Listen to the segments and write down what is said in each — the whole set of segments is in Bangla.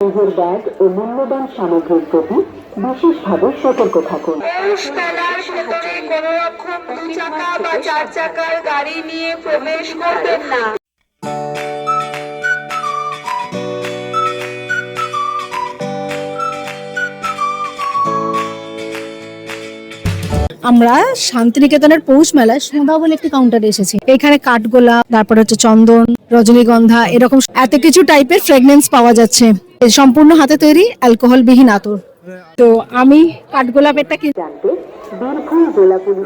নিজের ব্যাগ ও মূল্যবান সামগ্রীর প্রতি বিশেষভাবে সতর্ক থাকুন। পৌষ মেলার ভেতরে কোনো রকম 2 চাকা বা 4 চাকার গাড়ি নিয়ে প্রবেশ করবেন না। আমরা শান্তিনিকেতনের পৌষ মেলায় সন্ধ্যা বলে একটি কাউন্টারে এসেছি। এখানে কাঠগোলাপ, তারপর হচ্ছে চন্দন, রজনীগন্ধা, এরকম এত কিছু টাইপের ফ্রেগনেন্স পাওয়া যাচ্ছে। সম্পূর্ণ হাতে তৈরি অ্যালকোহল বিহীন আতর। তো আমি কাঠগোলাপেরটা কি জানতে দীর্ঘই গোলাপুলি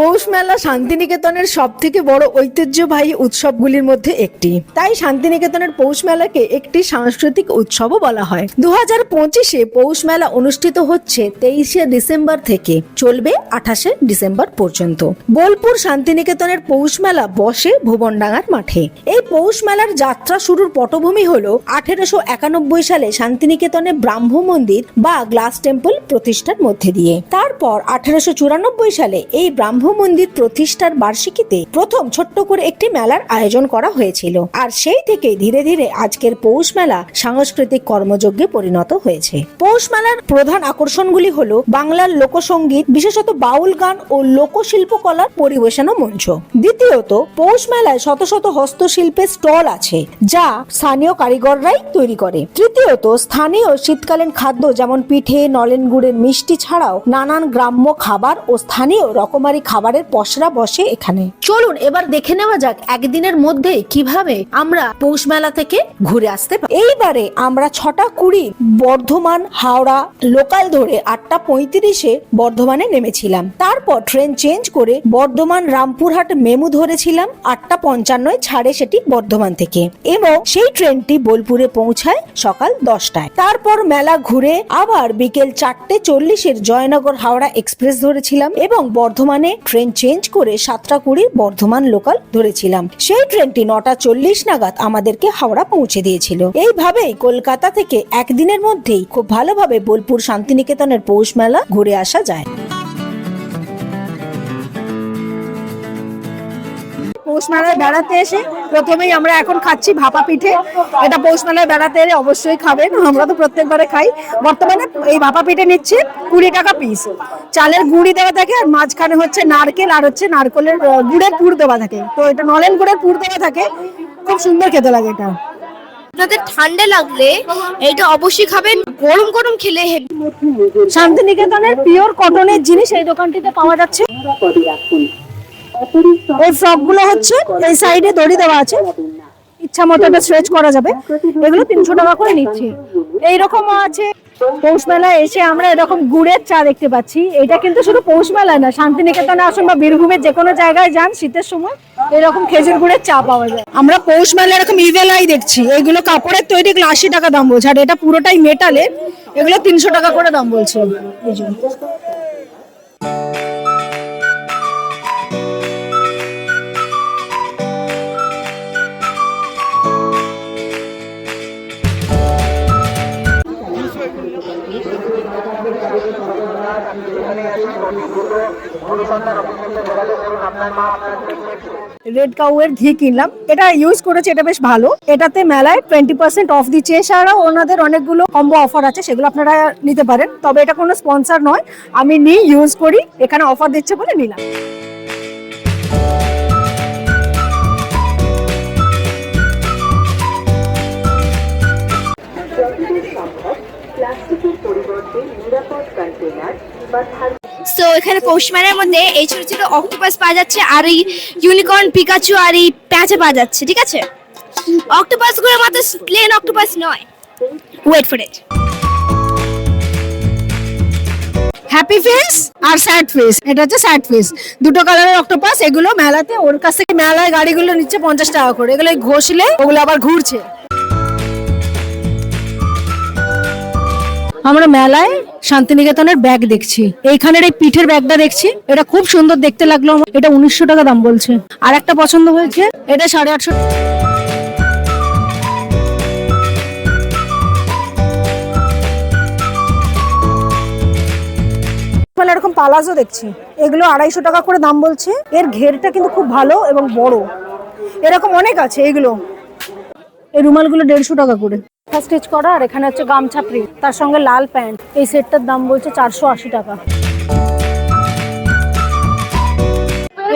পৌষ মেলা শান্তিনিকেতনের সব থেকে বড় ঐতিহ্যবাহী উৎসবগুলির মধ্যে একটি। তাই শান্তিনিকেতনের পৌষ মেলাকে একটি সাংস্কৃতিক উৎসবও বলা হয়। 2025-এ পৌষ মেলা অনুষ্ঠিত হচ্ছে 23শে ডিসেম্বর থেকে, চলবে 28শে ডিসেম্বর পর্যন্ত। বোলপুর শান্তিনিকেতনের পৌষ মেলা বসে ভুবনডাঙ্গার মাঠে। এই পৌষ মেলার যাত্রা শুরুর পটভূমি হলো 1891 সালে শান্তিনিকেতনে ব্রাহ্ম মন্দির বা গ্লাস টেম্পল প্রতিষ্ঠার মধ্যে দিয়ে। তারপর 1894 সালে এই ব্রাহ্ম মন্দির প্রতিষ্ঠার বার্ষিকীতে প্রথম ছোট্ট করে একটি মেলার আয়োজন করা হয়েছিল। আর সেই থেকে ধীরে ধীরে আজকের পৌষ মেলা সাংস্কৃতিক কর্মযজ্ঞে পরিণত হয়েছে। পৌষ মেলার প্রধান আকর্ষণগুলি হলো বাংলার লোকসঙ্গীত, বিশেষত বাউল গান ও লোকশিল্পকলার পরিবেশনা মঞ্চ। দ্বিতীয়ত, পৌষ মেলায় শত শত হস্তশিল্পের স্টল আছে, যা স্থানীয় কারিগররাই তৈরি করে। তৃতীয়ত, স্থানীয় শীতকালীন খাদ্য যেমন পিঠে, নলেন গুড়ের মিষ্টি ছাড়াও নানান গ্রাম্য খাবার ও স্থানীয় রকমারি খাবারের পসরা বসে এখানে। চলুন এবার দেখে নেওয়া যাক একদিনের মধ্যে কিভাবে আমরা পৌষ মেলা থেকে ঘুরে আসতে পারি। এইবারে আমরা 6:20 বর্ধমান হাওড়া লোকাল ধরে 8:35-এ বর্ধমানে নেমেছিলাম। তারপর ট্রেন চেঞ্জ করে বর্ধমান রামপুরহাট মেমু ধরেছিলাম। 8:55-এ ছাড়ে সেটি বর্ধমান থেকে, এবং সেই ট্রেনটি বোলপুরে পৌঁছায় সকাল 10টায়। তারপর মেলা ঘুরে আবার বিকেল 4:40-এর জয়নগর হাওড়া এক্সপ্রেস ধরেছিলাম, এবং বর্ধমানে ট্রেন চেঞ্জ করে 7:20 বর্ধমান লোকাল ধরেছিলাম। সেই ট্রেনটি 9:40 নাগাদ আমাদেরকে হাওড়া পৌঁছে দিয়েছিল। এইভাবেই কলকাতা থেকে একদিনের মধ্যেই খুব ভালোভাবে বোলপুর শান্তিনিকেতনের পৌষ মেলা ঘুরে আসা যায়। পৌষ মেলায় বেড়াতে এসে প্রথমেই আমরা এখন খাচ্ছি ভাপা পিঠে। এটা পৌষ মেলায় বেড়াতে এলে অবশ্যই খাবেন, আমরা তো প্রত্যেকবারে খাই। বর্তমানে এই ভাপা পিঠে নিচ্ছি 20 টাকা পিস। চালের গুঁড়ি দেওয়া থাকে, আর মাঝখানে হচ্ছে নারকেল আর হচ্ছে নারকেলের গুড়ের পুর দেওয়া থাকে। তো এটা নলেন গুড়ের পুর দেওয়া থাকে, খুব সুন্দর খেতে লাগে এটা। আপনাদের ঠান্ডা লাগলে এটা অবশ্যই খাবেন, গরম গরম খেলে শান্তিনিকেতনের পিওর কটনের জিনিস এই দোকানটিতে পাওয়া যাচ্ছে। এই ফ্রক গুলো হচ্ছে এই সাইডে দড়ি দেওয়া আছে, ইচ্ছা মতো এটা স্ট্রেচ করা যাবে। এগুলো 300 টাকা করে নিচ্ছি। এইরকম আছে। পৌষ মেলায় এসে আমরা এরকম গুড়ের চা দেখতে পাচ্ছি। এটা কিন্তু শুধু পৌষ মেলায় না, শান্তিনিকেতনে আসুন বা বীরভূমের যে কোনো জায়গায় যান, শীতের সময় এরকম খেজুর গুড়ের চা পাওয়া যায়। আমরা পৌষ মেলায় এরকম ইভেল আই দেখছি। এগুলো কাপড়ের তৈরি, 80 টাকা দাম বলছে, আর এটা পুরোটাই মেটালের। এগুলো 300 টাকা করে দাম বলছে। রেড কাউয়ের ঘি কিনলাম, এটা ইউজ করেছি, এটা বেশ ভালো। এটাতে মেলায় 20% অফ দিচ্ছে। এছাড়াও ওনাদের অনেকগুলো কম্বো অফার আছে, সেগুলো আপনারা নিতে পারেন। তবে এটা কোনো স্পন্সর নয়, আমি নিই, ইউজ করি, এখানে অফার দিচ্ছে বলে নিলাম। প্লাস্টিকের পরিবর্তে নিরাপদ কন্টেনার বা সো এখানে পৌষ মেলার মধ্যে এই ছোট ছোট অক্টোপাস পাওয়া যাচ্ছে, আর এই ইউনিকর্ন, পিকাচু আর এই প্যাঁচা পাওয়া যাচ্ছে। ঠিক আছে, অক্টোপাস গুলো মাত্র প্লেন অক্টোপাস নয়, wait for it. Happy face আর স্যাড ফেস, এটা হচ্ছে স্যাড ফেস। দুটো কালারের অক্টোপাস। এগুলো মেলাতে ওর কাছ থেকে মেলায় গাড়িগুলো নিচ্ছে 50 টাকা করে। এগুলো ঘষলে ওগুলো আবার ঘুরছে। আমরা মেলায় শান্তিনিকেতনের ব্যাগ দেখছি। এইখানের এই পিঠের ব্যাগটা দেখছি, এটা খুব সুন্দর দেখতে লাগলো। এটা 1900 টাকা দাম বলছে। আর একটা পছন্দ হয়েছে, এটা 850। এরকম পালাজো দেখছি, এগুলো 250 টাকা করে দাম বলছে। এর ঘেরটা কিন্তু খুব ভালো এবং বড়। এরকম অনেক আছে এগুলো। এই রুমালগুলো 150 টাকা করে স্টিচ করা। আর এখানে হচ্ছে গামছা প্রিন্ট, তার সঙ্গে লাল প্যান্ট। এই সেটটার দাম বলছে 480 টাকা।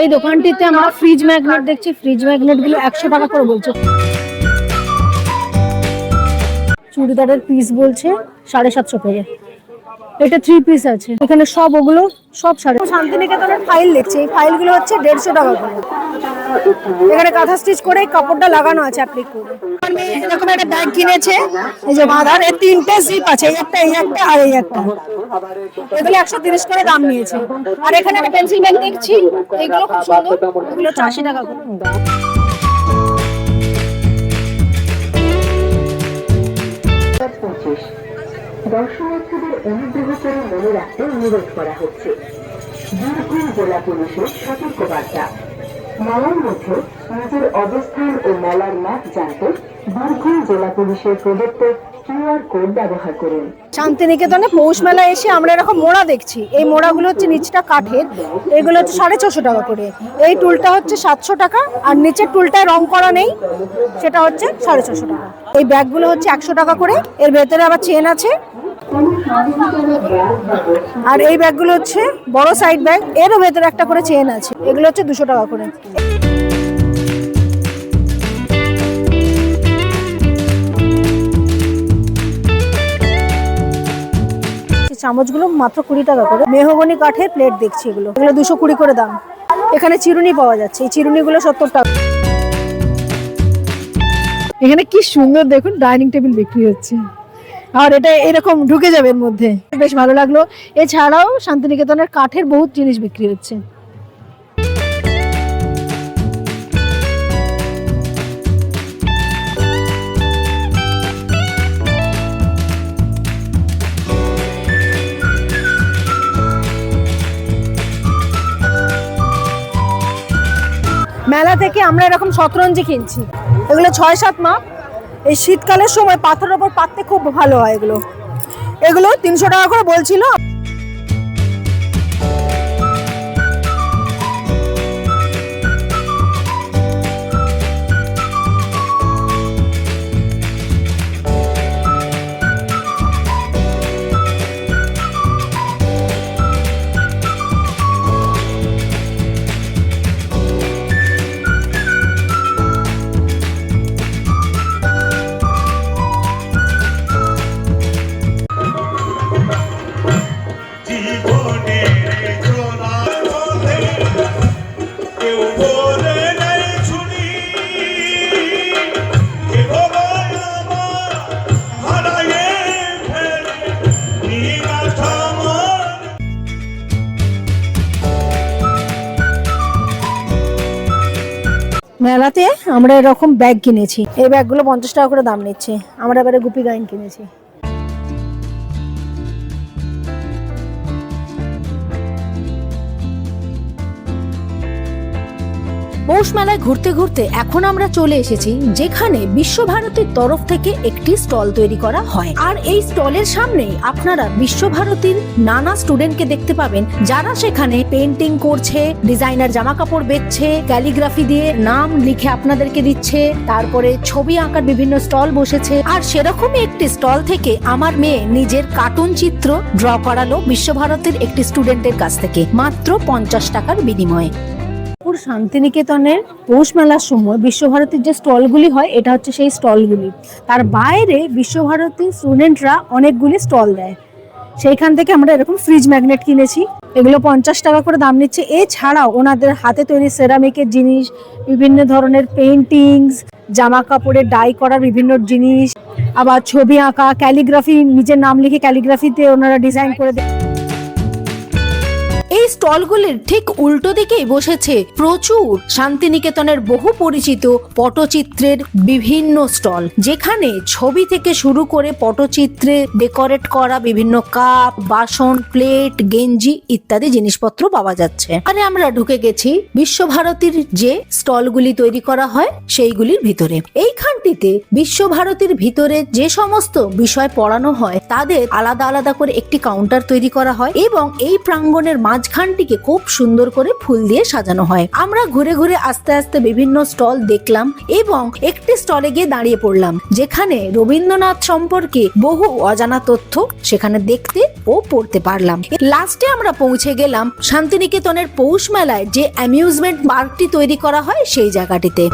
এই দোকানটিতে আমরা ফ্রিজ ম্যাগনেট দেখছি, ফ্রিজ ম্যাগনেট গুলো 100 টাকা করে বলছে। চুড়িদারের পিস বলছে 750 করে। এটা 3 পিস আছে, এখানে সব ওগুলো সব শান্তিনিকেতনের ফাইল দেখছি, এই ফাইলগুলো হচ্ছে 150 টাকা করে। এখানে কাঁথা স্টিচ করে কাপড়টা লাগানো আছে অ্যাপ্লিক করে। আমি এরকম একটা ব্যাগ কিনেছে, এই যে বাঁধার, এর 3টে জিপ আছে, এই একটা আর এই একটা। এগুলো 130 করে দাম নিয়েছে। আর এখানে একটা পেন্সিল ব্যাগ দেখছি, এগুলো খুব সুন্দর, এগুলো 80 টাকা করে। দর্শনার্থীদের অনুগ্রহ করে মনে রাখতে অনুরোধ করা হচ্ছে বীরভূম জেলা পুলিশের সতর্কবার্তা। মেলার মধ্যে নিজের অবস্থান ও মেলার ম্যাপ জানতে বীরভূম জেলা পুলিশের প্রদত্ত QR কোড ব্যবহার করুন। শান্তিনিকেতনে পৌষ মেলা এসে আমরা এরকম মোড়া দেখছি, এই মোড়াগুলো হচ্ছে নিচটা কাঠের, এগুলো হচ্ছে 450 টাকা করে। এই টুলটা হচ্ছে 700 টাকা, আর নিচের টুলটায় রং করা নেই, সেটা হচ্ছে 450 টাকা। এই ব্যাগগুলো হচ্ছে 100 টাকা করে, এর ভেতরে আবার চেন আছে। আর এই ব্যাগগুলো হচ্ছে বড় সাইড ব্যাগ, এরও ভেতরে একটা করে চেন আছে, এগুলো হচ্ছে 200 টাকা করে। চামচগুলো মাত্র 20 টাকা করে। মেহগনি কাঠের প্লেট দেখছি, এগুলো 220 করে দাম। এখানে চিরুনি পাওয়া যাচ্ছে, এই চিরুনিগুলো 70 টাকা। এখানে কি সুন্দর দেখুন ডাইনিং টেবিল বিক্রি হচ্ছে, আর এটা এরকম ঢুকে যাবে এর মধ্যে, বেশ ভালো লাগলো। এছাড়াও শান্তিনিকেতনের কাঠের বহুত জিনিস বিক্রি হচ্ছে। মেলা থেকে আমরা এরকম শতরঞ্জি কিনছি, এগুলো 6-7 মাপ। এই শীতকালের সময় পাথরের উপর পাততে খুব ভালো হয় এগুলো। এগুলো 300 টাকা করে বলছিল। মেলাতে আমরা এরকম ব্যাগ কিনেছি, এই ব্যাগগুলো 50 টাকা করে দাম নিচ্ছে। আমরা এবারে গুপি গাইন কিনেছি। পৌষ মেলায় ঘুরতে ঘুরতে এখন আমরা চলে এসেছি যেখানে বিশ্বভারতীর তরফ থেকে একটি স্টল তৈরি করা হয়। আর এই স্টলের সামনে আপনারা বিশ্বভারতীর নানা স্টুডেন্টকে দেখতে পাবেন, যারা সেখানে পেন্টিং করছে, ডিজাইনার জামা কাপড় বেচছে, ক্যালিগ্রাফি দিয়ে নাম লিখে আপনাদেরকে দিচ্ছে, তারপরে ছবি আঁকার বিভিন্ন স্টল বসেছে। আর সেরকমই একটি স্টল থেকে আমার মেয়ে নিজের কার্টুন চিত্র ড্র করালো বিশ্বভারতীর একটি স্টুডেন্টের কাছ থেকে মাত্র 50 টাকার বিনিময়ে। শান্তিনিকেতনের পৌষ মেলার সময় বিশ্বভারতীর যে স্টলগুলি হয়, এটা হচ্ছে সেই স্টলগুলি। তার বাইরে বিশ্বভারতীর স্টুডেন্টরা অনেকগুলি স্টল দেয়, সেইখান থেকে আমরা এরকম ফ্রিজ ম্যাগনেট কিনেছি, এগুলো 50 টাকা করে দাম নিচ্ছে। এছাড়াও ওনাদের হাতে তৈরি সেরামিকের জিনিস, বিভিন্ন ধরনের পেইন্টিংস, জামা কাপড়ের ডাই করার বিভিন্ন জিনিস, আবার ছবি আঁকা, ক্যালিগ্রাফি, নিজের নাম লিখে ক্যালিগ্রাফিতে ওনারা ডিজাইন করে দেয়। এই স্টলগুলির ঠিক উল্টো দিকেই বসেছে প্রচুর শান্তিনিকেতনের বহু পরিচিত পটচিত্রের বিভিন্ন স্টল, যেখানে ছবি থেকে শুরু করে পটচিত্রে ডেকোরেট করা বিভিন্ন কাপ, বাসন, প্লেট, গেঞ্জি ইত্যাদি জিনিসপত্র পাওয়া যাচ্ছে। আরে আমরা ঢুকে গেছি বিশ্বভারতীর যে স্টলগুলি তৈরি করা হয় সেইগুলির ভিতরে। এইখানটিতে বিশ্বভারতীর ভিতরে যে সমস্ত বিষয় পড়ানো হয় তাদের আলাদা আলাদা করে একটি কাউন্টার তৈরি করা হয়, এবং এই প্রাঙ্গণের মাঝখানটি দোকানটিকে খুব সুন্দর করে ফুল দিয়ে সাজানো হয়। আমরা ঘুরে ঘুরে আস্তে আস্তে বিভিন্ন স্টল দেখলাম এবং একটি স্টলে গিয়ে দাঁড়িয়ে পড়লাম, যেখানে রবীন্দ্রনাথ সম্পর্কে বহু অজানা তথ্য সেখানে দেখতে ও পড়তে পারলাম। লাস্টে আমরা পৌঁছে গেলাম শান্তিনিকেতনের পৌষ মেলায় যে অ্যামিউজমেন্ট পার্কটি তৈরি করা হয় সেই জায়গাটিতে।